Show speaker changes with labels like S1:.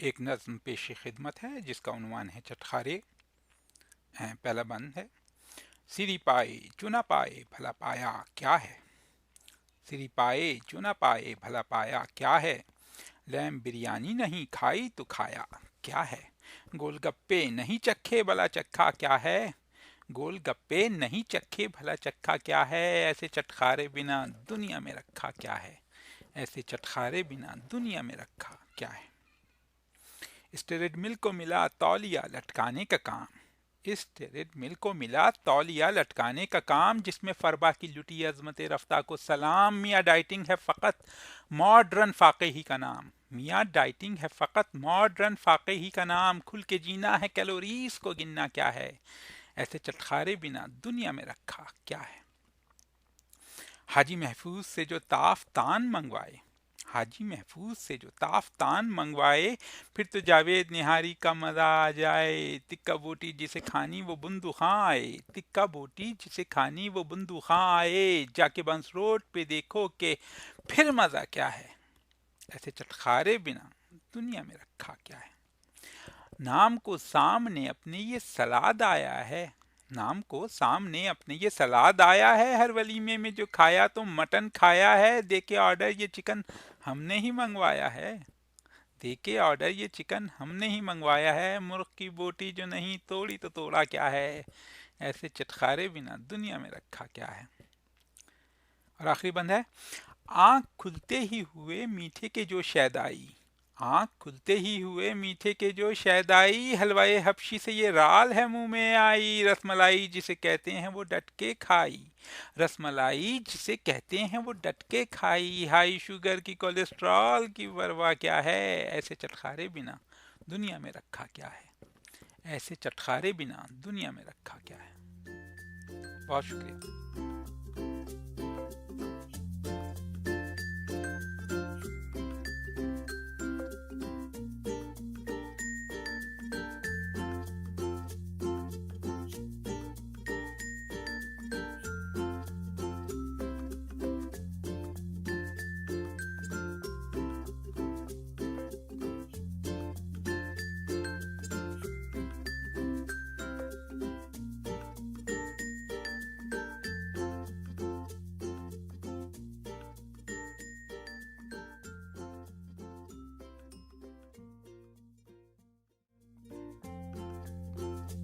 S1: एक नज़्म पेशी खिदमत है जिसका उन्वान है चटखारे। पहला बंद है। सिरी पाए चुना पाए भला पाया क्या है। सिरी पाए चुना पाए भला पाया क्या है। लैम बिरयानी नहीं खाई तो खाया क्या है। गोलगप्पे नहीं चखे भला चखा क्या है। गोलगप्पे नहीं चखे भला चखा क्या है। ऐसे चटखारे बिना दुनिया में रखा क्या है। ऐसे चटखारे बिना दुनिया में रखा क्या है। इस ट्रेडमिल को मिला तौलिया लटकाने का काम। इस ट्रेडमिल को मिला तौलिया लटकाने का काम, जिसमें फरबा की लुटी अजमत रफ्ता को सलाम। मियाँ डाइटिंग है फ़कत मॉडर्न फाके ही का नाम। मियाँ डाइटिंग है फ़कत मॉडर्न फाके ही का नाम। खुल के जीना है कैलोरीज को गिनना क्या है। ऐसे चटखारे बिना दुनिया में रखा क्या है। हाजी महफूज से जो ताफ्तान मंगवाए। हाजी महफूज से जो ताफ्तान मंगवाए, फिर तो जावेद निहारी का मजा आ जाए। तिक्का बोटी जिसे खानी वो बुंदू खां आए। तिक्का बोटी जिसे खानी वो बुंदू खां आए। जाके बंस रोड पे देखो के फिर मजा क्या है। ऐसे चटखारे बिना दुनिया में रखा क्या है। नाम को सामने अपने ये सलाद आया है। नाम को सामने अपने ये सलाद आया है। हर वलीमे में जो खाया तो मटन खाया है। देके ऑर्डर ये चिकन हमने ही मंगवाया है। देके ऑर्डर ये चिकन हमने ही मंगवाया है। मुर्ग की बोटी जो नहीं तोड़ी तो तोड़ा क्या है। ऐसे चटखारे बिना दुनिया में रखा क्या है। और आखिरी बंद है। आंख खुलते ही हुए मीठे के जो शैदाई। आंख खुलते ही हुए मीठे के जो शैदाई। हलवाए हबशी से ये राल है मुंह में आई। रसमलाई जिसे कहते हैं वो डट के खाई। रसमलाई जिसे कहते हैं वो डट के खाई। हाई शुगर की कोलेस्ट्रॉल की परवाह क्या है। ऐसे चटखारे बिना दुनिया में रखा क्या है। ऐसे चटखारे बिना दुनिया में रखा क्या है। बहुत शुक्रिया।